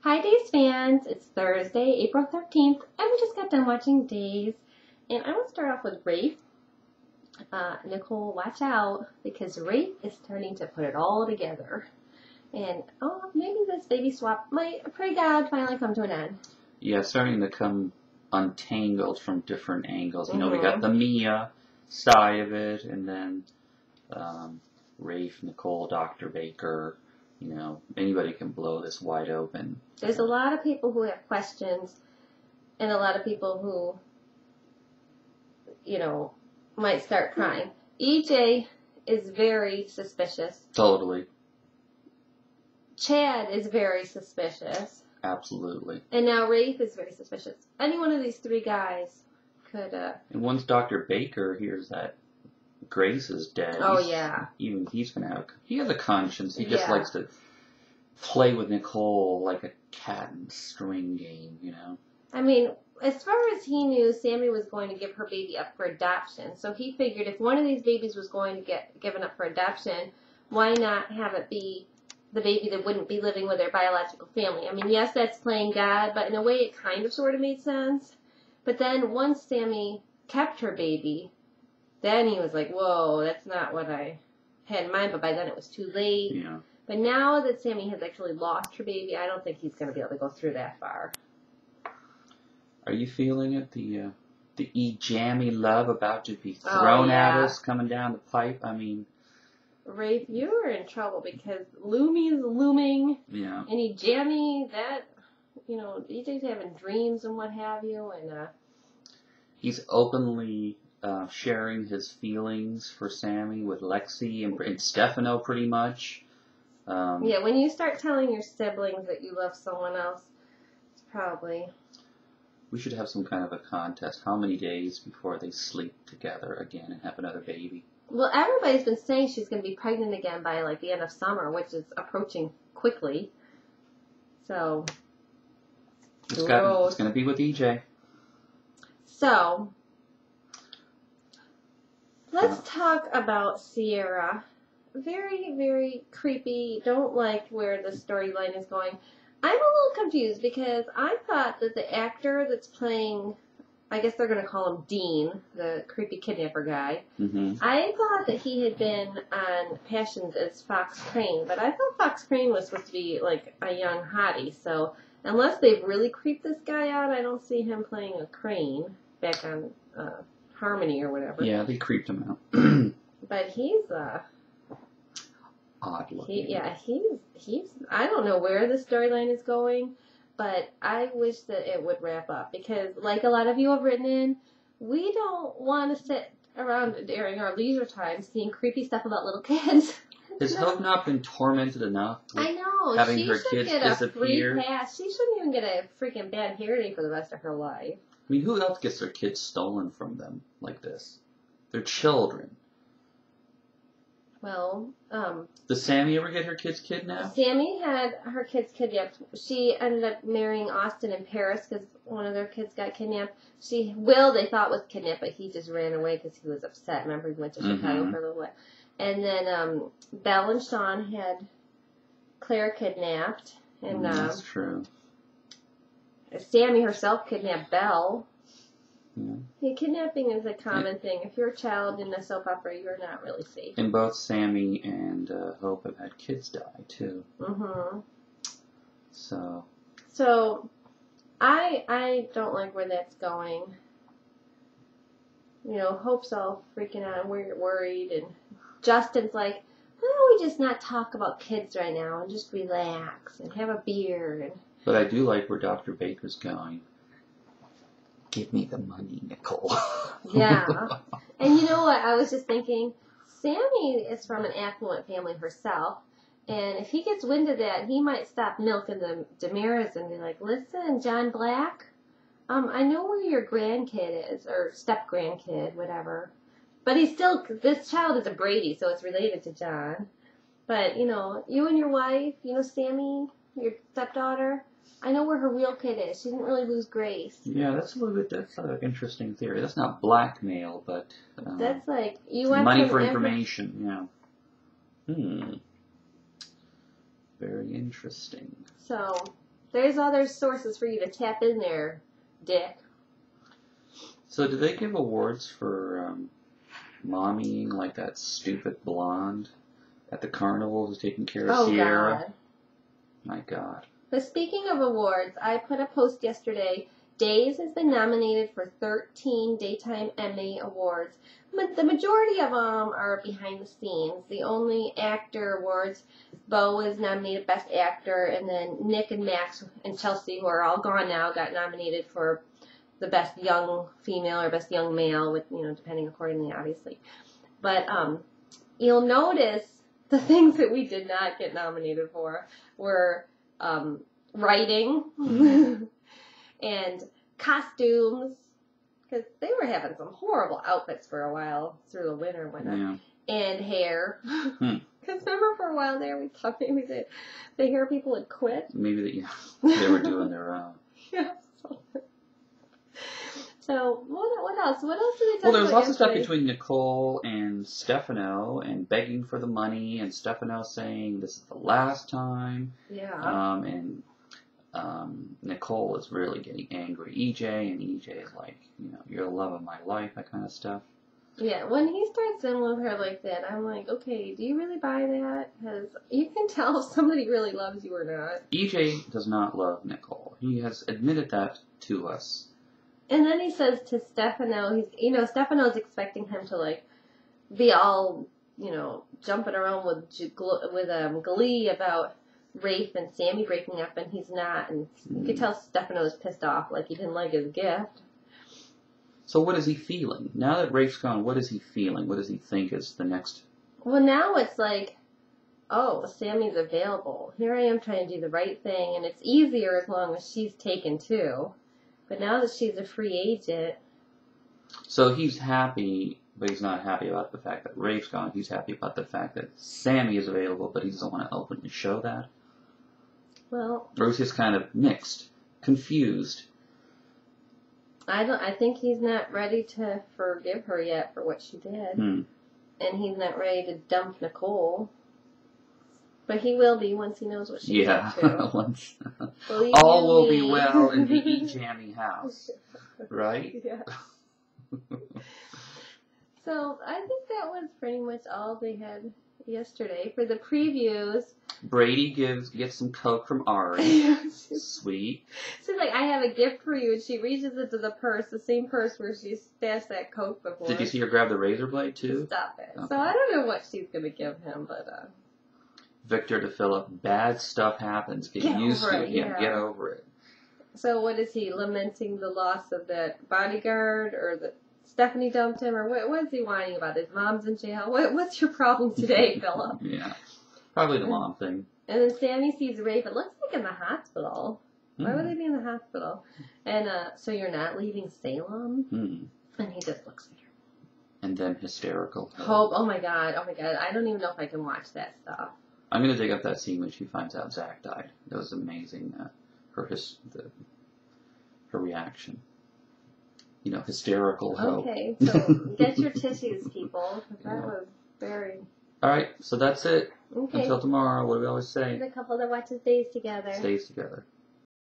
Hi, Days fans. It's Thursday, April 13th, and we just got done watching Days. And I want to start off with Rafe. Nicole, watch out, because Rafe is starting to put it all together. And, maybe this baby swap might, pray God, finally come to an end. Yeah, starting to come untangled from different angles. You know, we got the Mia side of it, and then Rafe, Nicole, Dr. Baker. You know, anybody can blow this wide open. There's a lot of people who have questions, and a lot of people who, might start crying. EJ is very suspicious. Totally. Chad is very suspicious. Absolutely. And now Rafe is very suspicious. Any one of these three guys could... And once Dr. Baker hears that Grace is dead... Oh, yeah. Even he's going to have... He has a conscience. He just likes to play with Nicole like a cat and string game, you know? I mean, as far as he knew, Sammy was going to give her baby up for adoption. So he figured if one of these babies was going to get given up for adoption, why not have it be the baby that wouldn't be living with their biological family? I mean, yes, that's playing God, but in a way it kind of sort of made sense. But then once Sammy kept her baby, then he was like, whoa, that's not what I had in mind. But by then it was too late. Yeah. But now that Sammy has actually lost her baby, I don't think he's going to be able to go through that far. Are you feeling it? The E-jammy love about to be thrown at us coming down the pipe? I mean... Rafe, you are in trouble because Loomy's looming. Yeah. And E-jammy, that, DJ's having dreams and what have you. And he's openly sharing his feelings for Sammy with Lexi and Stefano pretty much. Yeah, when you start telling your siblings that you love someone else, it's probably... We should have some kind of a contest. How many days before they sleep together again and have another baby? Well, everybody's been saying she's going to be pregnant again by, the end of summer, which is approaching quickly. So... It's going to be with EJ. So... Let's talk about Sierra. Very, very creepy. Don't like where the storyline is going. I'm a little confused because I thought that the actor that's playing, I guess they're going to call him Dean, the creepy kidnapper guy. Mm-hmm. I thought that he had been on Passions as Fox Crane, but I thought Fox Crane was supposed to be like a young hottie. So unless they've really creeped this guy out, I don't see him playing a Crane back on Harmony or whatever. Yeah, they creeped him out. But he's odd looking. He's I don't know where the storyline is going, but I wish that it would wrap up because, like a lot of you have written in, we don't want to sit around during our leisure time seeing creepy stuff about little kids. Has Hope not been tormented enough? I know. Having she her should kids get disappear. a free pass. She shouldn't even get a freaking bad hair day for the rest of her life. I mean, who else gets their kids stolen from them like this? They're children. Well, Does Sammy ever get her kids kidnapped? Sammy had her kids kidnapped. She ended up marrying Austin in Paris because one of their kids got kidnapped. Will, they thought was kidnapped, but he just ran away because he was upset. Remember, he went to Chicago for a little while. And then Belle and Sean had Claire kidnapped. And that's true. Sammy herself kidnapped Belle. Yeah. Kidnapping is a common thing. If you're a child in a soap opera, you're not really safe. And both Sammy and Hope have had kids die, too. Mm-hmm. So, I don't like where that's going. Hope's all freaking out and we're worried. And Justin's like, why don't we just not talk about kids right now and just relax and have a beer? But I do like where Dr. Baker's going. Give me the money, Nicole. Yeah. And you know what? I was just thinking, Sammy is from an affluent family herself, and if he gets wind of that, he might stop milking the Damaras and be like, listen, John Black, I know where your grandkid is, or step-grandkid, whatever. But this child is a Brady, so it's related to John. But, you and your wife, Sammy, your stepdaughter, I know where her real kid is. She didn't really lose Grace. Yeah, that's an interesting theory. That's not blackmail, but... that's like... you went money for information, yeah. Very interesting. So, There's other sources for you to tap in there, Dick. So do they give awards for mommying like that stupid blonde at the carnival who's taking care of Sierra? God. My God. But speaking of awards, I put a post yesterday. Days has been nominated for 13 Daytime Emmy Awards. But the majority of them are behind the scenes. The only actor awards, Bo was nominated Best Actor, and then Nick and Max and Chelsea, who are all gone now, got nominated for the Best Young Female or Best Young Male, with depending accordingly, obviously. But you'll notice the things that we did not get nominated for were writing and costumes, because they were having some horrible outfits for a while through the winter and whatnot, and hair. Because remember, for a while there, we thought maybe the hair people had quit. Maybe they were doing their own. Yeah. So what else? What else did they talk about? Well, there was lots of stuff between Nicole and Stefano, and begging for the money, and Stefano saying this is the last time. Yeah. And Nicole is really getting angry. EJ, and EJ is like, you're the love of my life, that kind of stuff. Yeah, when he starts in with her like that, I'm like, okay, do you really buy that? Because you can tell if somebody really loves you or not. EJ does not love Nicole. He has admitted that to us. And then he says to Stefano, Stefano's expecting him to, like, be all, jumping around with glee about Rafe and Sammy breaking up, and he's not. And you could tell Stefano's pissed off, like he didn't like his gift. So what is he feeling? Now that Rafe's gone, what is he feeling? What does he think is the next? Well, now it's like, oh, Sammy's available. Here I am trying to do the right thing, and it's easier as long as she's taken too. But now that she's a free agent... So he's happy, but he's not happy about the fact that Rafe's gone. He's happy about the fact that Sammy is available, but he doesn't want to openly show that. Well... Or is he just kind of mixed, confused? I think he's not ready to forgive her yet for what she did. And he's not ready to dump Nicole. But he will be once he knows what she's up to. Once all will be well in the E-Jammy house. Right? Yeah. So I think that was pretty much all they had yesterday. For the previews, Brady gets some Coke from Ari. Sweet. She's like, I have a gift for you, and she reaches into the purse, the same purse where she stashed that Coke before. Did you see her grab the razor blade too? Stop it. Okay. So I don't know what she's going to give him, but... Victor to Philip, bad stuff happens. Get used to it. Yeah, get over it. So what is he, lamenting the loss of that bodyguard, or that Stephanie dumped him, or what is he whining about? His mom's in jail? What's your problem today, Philip? Yeah, probably the mom thing. And then Sammy sees Rafe, it looks like in the hospital. Why would they be in the hospital? And so you're not leaving Salem? And he just looks at her. And then hysterical. Hope, oh my god, I don't even know if I can watch that stuff. I'm going to dig up that scene when she finds out Zach died. It was amazing, her reaction. Hysterical hope. Okay, so get your tissues, people, because that was very... Alright, so that's it. Okay. Until tomorrow, what do we always say? The couple that watches Days together. Stays together.